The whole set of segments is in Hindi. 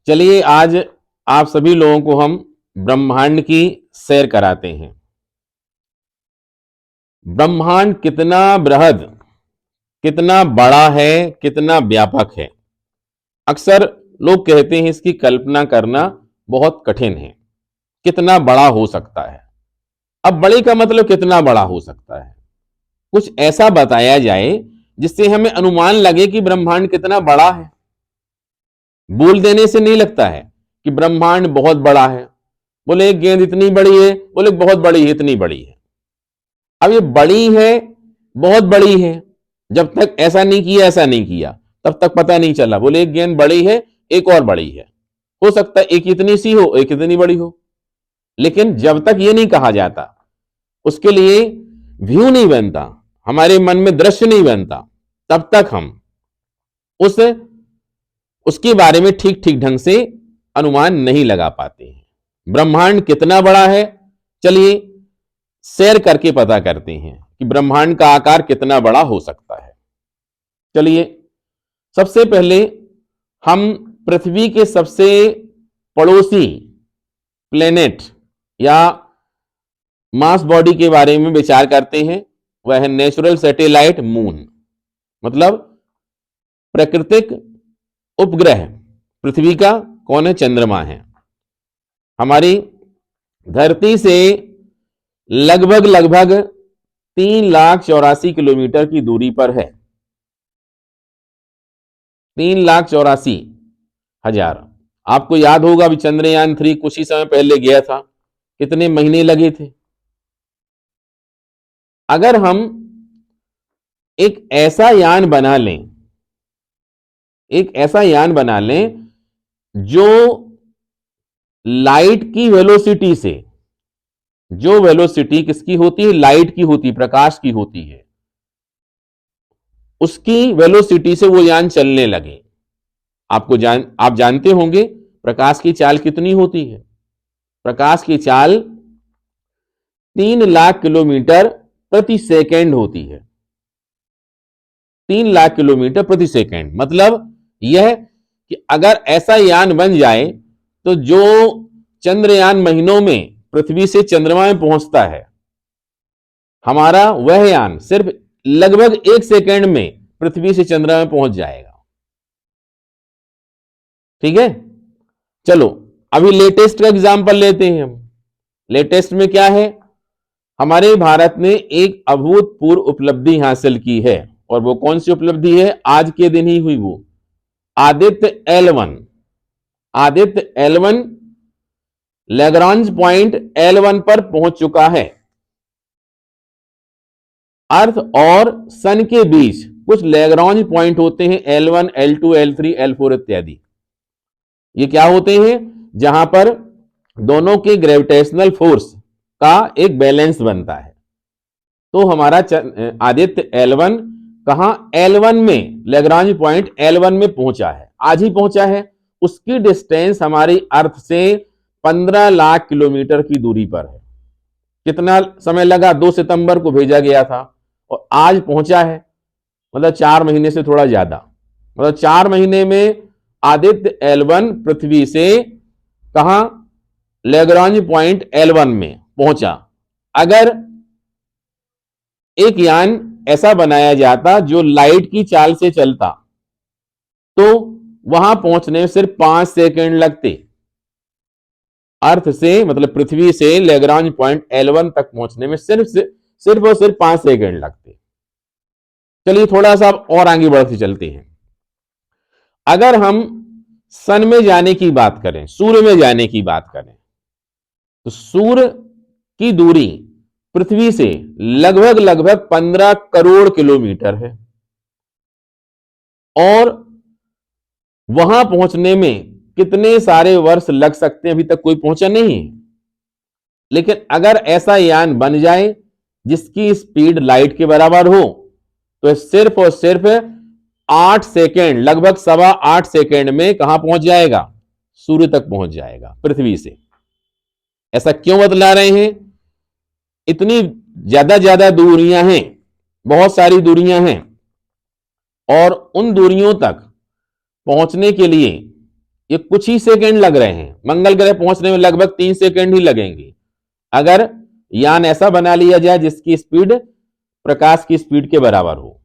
चलिए आज आप सभी लोगों को हम ब्रह्मांड की सैर कराते हैं। ब्रह्मांड कितना बृहद, कितना बड़ा है, कितना व्यापक है। अक्सर लोग कहते हैं इसकी कल्पना करना बहुत कठिन है। कितना बड़ा हो सकता है? अब बड़े का मतलब कितना बड़ा हो सकता है? कुछ ऐसा बताया जाए जिससे हमें अनुमान लगे कि ब्रह्मांड कितना बड़ा है। बोल देने से नहीं लगता है कि ब्रह्मांड बहुत बड़ा है। बोले एक गेंद इतनी बड़ी है, बोले बहुत बड़ी है, इतनी बड़ी है। अब ये बड़ी है, बहुत बड़ी है, जब तक ऐसा नहीं किया ऐसा नहीं किया तब तक पता नहीं चला। बोले एक गेंद बड़ी है, एक और बड़ी है। हो सकता है एक इतनी सी हो, एक इतनी बड़ी हो, लेकिन जब तक ये नहीं कहा जाता, उसके लिए व्यू नहीं बनता, हमारे मन में दृश्य नहीं बनता, तब तक हम उस उसके बारे में ठीक ठीक ढंग से अनुमान नहीं लगा पाते हैं। ब्रह्मांड कितना बड़ा है, चलिए सैर करके पता करते हैं कि ब्रह्मांड का आकार कितना बड़ा हो सकता है। चलिए सबसे पहले हम पृथ्वी के सबसे पड़ोसी प्लेनेट या मास बॉडी के बारे में विचार करते हैं। वह है नेचुरल सैटेलाइट मून, मतलब प्राकृतिक उपग्रह पृथ्वी का। कौन है? चंद्रमा है। हमारी धरती से लगभग लगभग 3,84,000 की दूरी पर है। 3,84,000। आपको याद होगा अभी चंद्रयान 3 कुछ ही समय पहले गया था, कितने महीने लगे थे। अगर हम एक ऐसा यान बना लें, एक ऐसा यान बना लें जो लाइट की वेलोसिटी से, जो वेलोसिटी किसकी होती है? लाइट की होती, प्रकाश की होती है, उसकी वेलोसिटी से वो यान चलने लगे। आप जानते होंगे प्रकाश की चाल कितनी होती है? प्रकाश की चाल 3,00,000 किलोमीटर प्रति सेकेंड होती है। 3,00,000 किलोमीटर प्रति सेकेंड। मतलब यह कि अगर ऐसा यान बन जाए तो जो चंद्रयान महीनों में पृथ्वी से चंद्रमा में पहुंचता है, हमारा वह यान सिर्फ लगभग 1 सेकेंड में पृथ्वी से चंद्रमा में पहुंच जाएगा। ठीक है, चलो अभी लेटेस्ट का एग्जांपल लेते हैं हम। लेटेस्ट में क्या है? हमारे भारत ने एक अभूतपूर्व उपलब्धि हासिल की है, और वो कौन सी उपलब्धि है? आज के दिन ही हुई वो। Aditya L1। Aditya L1 Lagrange point L1 पर पहुंच चुका है। अर्थ और सन के बीच कुछ लैग्रांज पॉइंट होते हैं, L1, L2, L3, L4 इत्यादि। ये क्या होते हैं? जहां पर दोनों के ग्रेविटेशनल फोर्स का एक बैलेंस बनता है। तो हमारा आदित्य L1 कहां? L1 में, लैग्रांज पॉइंट L1 में पहुंचा है, आज ही पहुंचा है। उसकी डिस्टेंस हमारी अर्थ से 15,00,000 किलोमीटर की दूरी पर है। कितना समय लगा? 2 सितंबर को भेजा गया था और आज पहुंचा है, मतलब 4 महीने से थोड़ा ज्यादा। मतलब 4 महीने में आदित्य L1 पृथ्वी से कहां? लैग्रांज पॉइंट L1 में पहुंचा। अगर एक यान ऐसा बनाया जाता जो लाइट की चाल से चलता, तो वहां पहुंचने में सिर्फ 5 सेकंड लगते। अर्थ से, मतलब पृथ्वी से लैग्रांज पॉइंट L1 तक पहुंचने में सिर्फ और सिर्फ 5 सेकंड लगते। चलिए थोड़ा सा और आगे बढ़ते चलते हैं। अगर हम सन में जाने की बात करें, सूर्य में जाने की बात करें, तो सूर्य की दूरी पृथ्वी से लगभग लगभग 15 करोड़ किलोमीटर है, और वहां पहुंचने में कितने सारे वर्ष लग सकते हैं, अभी तक कोई पहुंचा नहीं है। लेकिन अगर ऐसा यान बन जाए जिसकी स्पीड लाइट के बराबर हो, तो सिर्फ और सिर्फ 8 सेकेंड, लगभग 8.25 सेकेंड में कहां पहुंच जाएगा? सूर्य तक पहुंच जाएगा पृथ्वी से। ऐसा क्यों बतला रहे हैं? इतनी ज्यादा दूरियां हैं, बहुत सारी दूरियां हैं, और उन दूरियों तक पहुंचने के लिए ये कुछ ही सेकंड लग रहे हैं। मंगल ग्रह पहुंचने में लगभग 3 सेकंड ही लगेंगे अगर यान ऐसा बना लिया जाए जिसकी स्पीड प्रकाश की स्पीड के बराबर हो।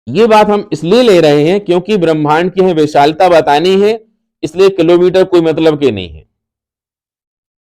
ये बात हम इसलिए ले रहे हैं क्योंकि ब्रह्मांड की हमें विशालता बतानी है, इसलिए किलोमीटर कोई मतलब के नहीं है।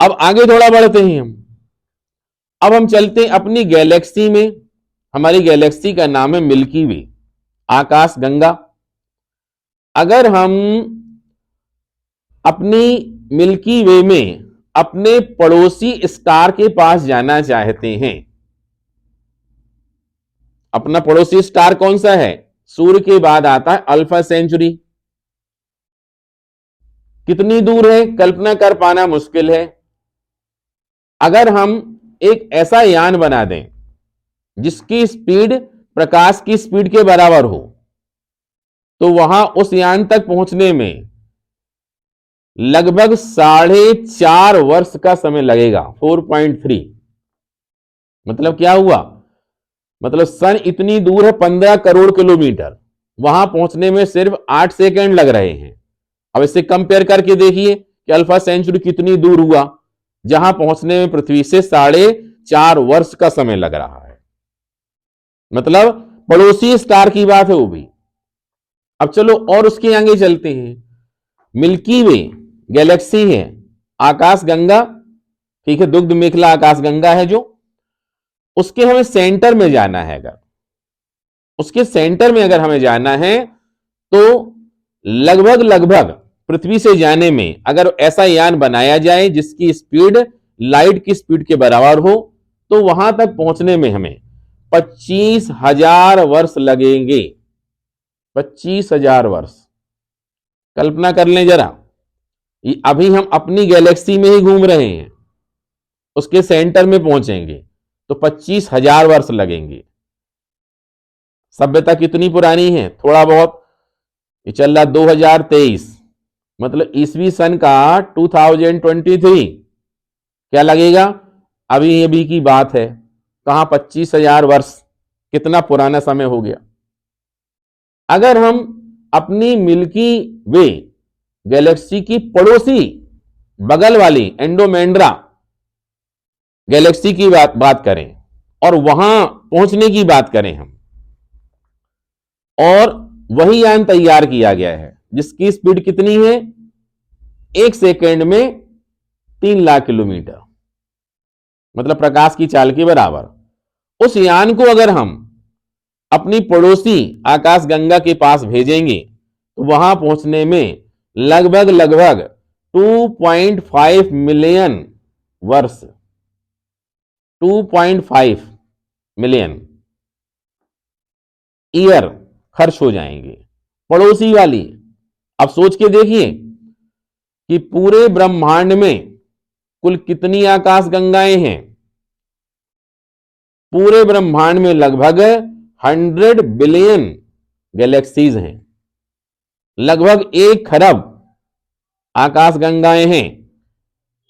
अब आगे थोड़ा बढ़ते हैं हम। अब हम चलते हैं अपनी गैलेक्सी में। हमारी गैलेक्सी का नाम है मिल्की वे, आकाश गंगा। अगर हम अपनी मिल्की वे में अपने पड़ोसी स्टार के पास जाना चाहते हैं, अपना पड़ोसी स्टार कौन सा है? सूर्य के बाद आता है अल्फा सेंचुरी। कितनी दूर है कल्पना कर पाना मुश्किल है। अगर हम एक ऐसा यान बना दें जिसकी स्पीड प्रकाश की स्पीड के बराबर हो, तो वहां उस यान तक पहुंचने में लगभग 4.5 वर्ष का समय लगेगा। 4.3 मतलब क्या हुआ? मतलब सन इतनी दूर है 15 करोड़ किलोमीटर, वहां पहुंचने में सिर्फ 8 सेकंड लग रहे हैं। अब इससे कंपेयर करके देखिए कि अल्फा सेंचुरी कितनी दूर हुआ, जहां पहुंचने में पृथ्वी से 4.5 वर्ष का समय लग रहा है। मतलब पड़ोसी स्टार की बात है वो भी। अब चलो और उसके आगे चलते हैं। मिल्की वे गैलेक्सी है, आकाश गंगा, ठीक है, दुग्ध मेखला आकाश गंगा है जो, उसके हमें सेंटर में जाना है। अगर उसके सेंटर में अगर हमें जाना है तो लगभग पृथ्वी से जाने में अगर ऐसा यान बनाया जाए जिसकी स्पीड लाइट की स्पीड के बराबर हो, तो वहां तक पहुंचने में हमें 25,000 वर्ष लगेंगे। 25,000 वर्ष। कल्पना कर लें जरा, अभी हम अपनी गैलेक्सी में ही घूम रहे हैं, उसके सेंटर में पहुंचेंगे तो 25,000 वर्ष लगेंगे। सभ्यता कितनी पुरानी है? थोड़ा बहुत, ये चल रहा 2023, मतलब ईसवी सन का 2023। क्या लगेगा? अभी अभी की बात है। कहां 25,000 वर्ष, कितना पुराना समय हो गया। अगर हम अपनी मिल्की वे गैलेक्सी की पड़ोसी बगल वाली एंडोमेंड्रा गैलेक्सी की बात करें और वहां पहुंचने की बात करें हम, और वही यान तैयार किया गया है जिसकी स्पीड कितनी है? 1 सेकेंड में 3 लाख किलोमीटर, मतलब प्रकाश की चाल के बराबर। उस यान को अगर हम अपनी पड़ोसी आकाश गंगा के पास भेजेंगे तो वहां पहुंचने में लगभग 2.5 मिलियन वर्ष, 2.5 मिलियन ईयर खर्च हो जाएंगे। पड़ोसी वाली। अब सोच के देखिए कि पूरे ब्रह्मांड में कुल कितनी आकाश गंगाएं हैं। पूरे ब्रह्मांड में लगभग 100 बिलियन गैलेक्सीज हैं, लगभग 1 खरब आकाश गंगाएं हैं।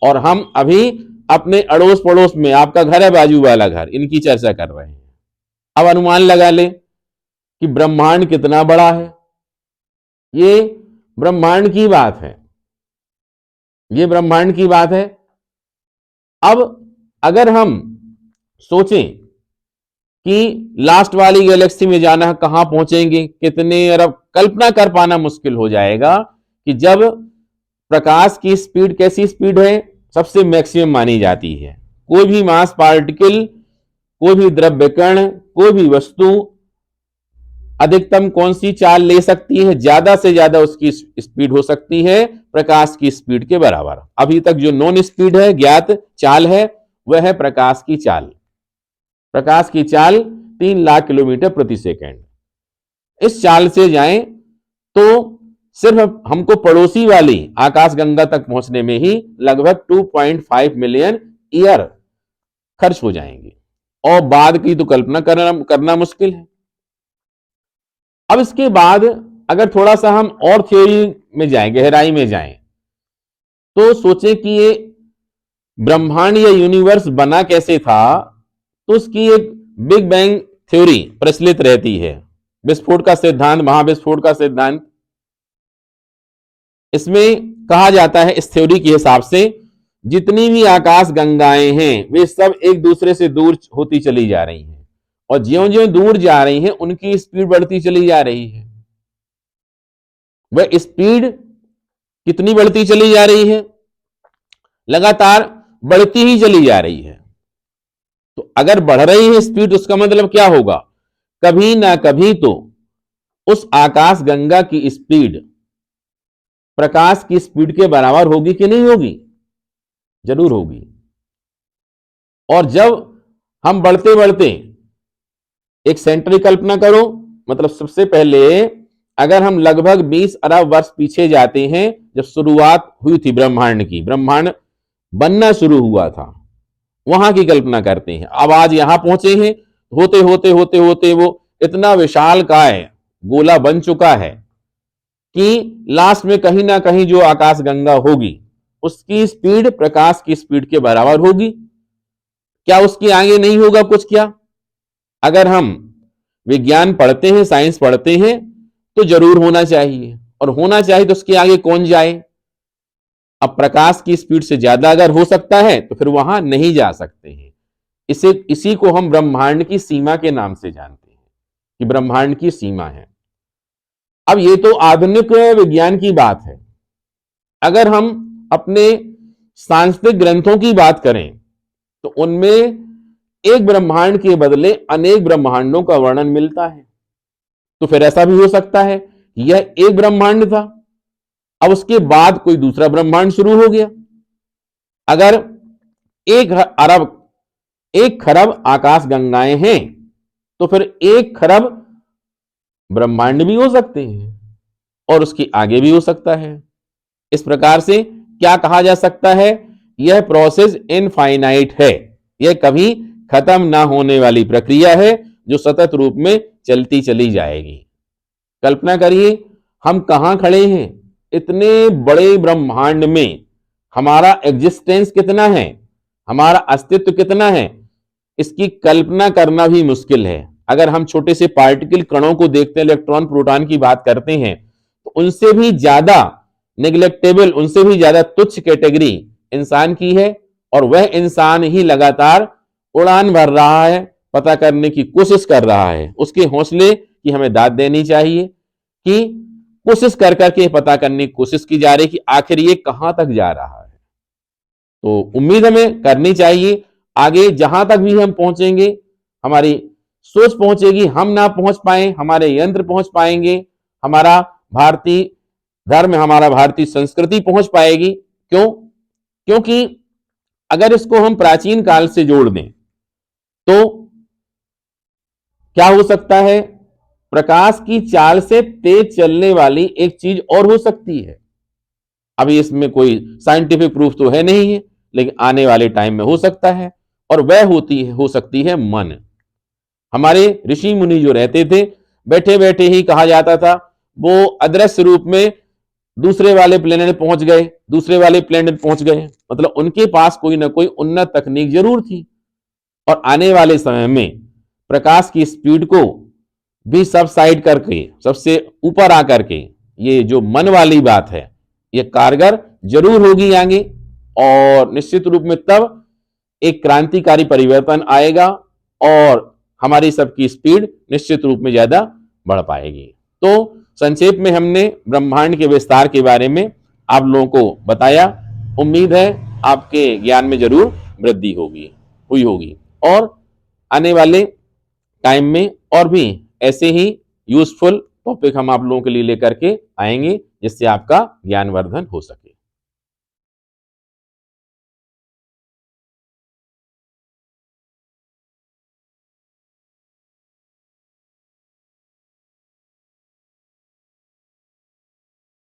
और हम अभी अपने अड़ोस पड़ोस में, आपका घर है बाजू वाला घर, इनकी चर्चा कर रहे हैं। अब अनुमान लगा ले कि ब्रह्मांड कितना बड़ा है। ये ब्रह्मांड की बात है, ये ब्रह्मांड की बात है। अब अगर हम सोचें कि लास्ट वाली गैलेक्सी में जाना है, कहां पहुंचेंगे, कितने अरब, कल्पना कर पाना मुश्किल हो जाएगा कि जब प्रकाश की स्पीड, कैसी स्पीड है, सबसे मैक्सिमम मानी जाती है। कोई भी मास पार्टिकल, कोई भी द्रव्य कण, कोई भी वस्तु अधिकतम कौन सी चाल ले सकती है? ज्यादा से ज्यादा उसकी स्पीड हो सकती है प्रकाश की स्पीड के बराबर। अभी तक जो नॉन स्पीड है, ज्ञात चाल है, वह है प्रकाश की चाल। प्रकाश की चाल 3 लाख किलोमीटर प्रति सेकंड। इस चाल से जाएं तो सिर्फ हमको पड़ोसी वाली आकाश गंगा तक पहुंचने में ही लगभग 2.5 मिलियन ईयर खर्च हो जाएंगे, और बाद की तो कल्पना करना मुश्किल है। अब इसके बाद अगर थोड़ा सा हम और थ्योरी में जाएं, गहराई में जाएं, तो सोचें कि ये ब्रह्मांड या यूनिवर्स बना कैसे था। तो उसकी एक बिग बैंग थ्योरी प्रचलित रहती है, विस्फोट का सिद्धांत, महाविस्फोट का सिद्धांत। इसमें कहा जाता है, इस थ्योरी के हिसाब से जितनी भी आकाश गंगाएं हैं वे सब एक दूसरे से दूर होती चली जा रही हैं, और ज्यों ज्यों दूर जा रही हैं उनकी स्पीड बढ़ती चली जा रही है। वह स्पीड कितनी बढ़ती चली जा रही है? लगातार बढ़ती ही चली जा रही है। तो अगर बढ़ रही है स्पीड, उसका मतलब क्या होगा? कभी ना कभी तो उस आकाश गंगा की स्पीड प्रकाश की स्पीड के बराबर होगी कि नहीं होगी? जरूर होगी। और जब हम बढ़ते बढ़ते, एक सेंटर की कल्पना करो, मतलब सबसे पहले अगर हम लगभग 20 अरब वर्ष पीछे जाते हैं, जब शुरुआत हुई थी ब्रह्मांड की, ब्रह्मांड बनना शुरू हुआ था, वहां की कल्पना करते हैं। अब आज यहां पहुंचे हैं, होते होते होते होते वो इतना विशाल काय गोला बन चुका है कि लास्ट में कहीं ना कहीं जो आकाश गंगा होगी उसकी स्पीड प्रकाश की स्पीड के बराबर होगी। क्या उसके आगे नहीं होगा कुछ? क्या अगर हम विज्ञान पढ़ते हैं, साइंस पढ़ते हैं, तो जरूर होना चाहिए, और होना चाहिए तो उसके आगे कौन जाए? अब प्रकाश की स्पीड से ज्यादा अगर हो सकता है तो फिर वहां नहीं जा सकते हैं। इसी को हम ब्रह्मांड की सीमा के नाम से जानते हैं कि ब्रह्मांड की सीमा है। अब ये तो आधुनिक विज्ञान की बात है। अगर हम अपने सांस्कृतिक ग्रंथों की बात करें तो उनमें एक ब्रह्मांड के बदले अनेक ब्रह्मांडों का वर्णन मिलता है। तो फिर ऐसा भी हो सकता है यह एक ब्रह्मांड था, अब उसके बाद कोई दूसरा ब्रह्मांड शुरू हो गया। अगर एक खरब आकाश गंगाएं हैं तो फिर 1 खरब ब्रह्मांड भी हो सकते हैं, और उसके आगे भी हो सकता है। इस प्रकार से क्या कहा जा सकता है? यह प्रोसेस इनफाइनाइट है, यह कभी खत्म ना होने वाली प्रक्रिया है जो सतत रूप में चलती चली जाएगी। कल्पना करिए हम कहां खड़े हैं, इतने बड़े ब्रह्मांड में हमारा एग्जिस्टेंस कितना है, हमारा अस्तित्व कितना है, इसकी कल्पना करना भी मुश्किल है। अगर हम छोटे से पार्टिकल कणों को देखते हैं, इलेक्ट्रॉन प्रोटॉन की बात करते हैं, तो उनसे भी ज्यादा नेग्लेक्टेबल, उनसे भी ज्यादा तुच्छ कैटेगरी इंसान की है, और वह इंसान ही लगातार उड़ान भर रहा है, पता करने की कोशिश कर रहा है। उसके हौसले की हमें दाद देनी चाहिए कि कोशिश कर करके पता करने की कोशिश की जा रही है कि आखिर ये कहां तक जा रहा है। तो उम्मीद हमें करनी चाहिए आगे जहां तक भी हम पहुंचेंगे, हमारी सोच पहुंचेगी, हम ना पहुंच पाए हमारे यंत्र पहुंच पाएंगे, हमारा भारतीय धर्म, हमारा भारतीय संस्कृति पहुंच पाएगी। क्यों? क्योंकि अगर इसको हम प्राचीन काल से जोड़ दें तो क्या हो सकता है? प्रकाश की चाल से तेज चलने वाली एक चीज और हो सकती है। अभी इसमें कोई साइंटिफिक प्रूफ तो है नहीं है, लेकिन आने वाले टाइम में हो सकता है, और वह हो सकती है मन। हमारे ऋषि मुनि जो रहते थे, बैठे बैठे ही कहा जाता था वो अदृश्य रूप में दूसरे वाले प्लेनेट पहुंच गए, दूसरे वाले प्लेनेट पहुंच गए, मतलब उनके पास कोई ना कोई उन्नत तकनीक जरूर थी। और आने वाले समय में प्रकाश की स्पीड को भी सब साइड करके, सबसे ऊपर आकर के, ये जो मन वाली बात है ये कारगर जरूर होगी आगे, और निश्चित रूप में तब एक क्रांतिकारी परिवर्तन आएगा और हमारी सबकी स्पीड निश्चित रूप में ज्यादा बढ़ पाएगी। तो संक्षेप में हमने ब्रह्मांड के विस्तार के बारे में आप लोगों को बताया। उम्मीद है आपके ज्ञान में जरूर वृद्धि हुई होगी, और आने वाले टाइम में और भी ऐसे ही यूजफुल टॉपिक हम आप लोगों के लिए लेकर के आएंगे, जिससे आपका ज्ञानवर्धन हो सके।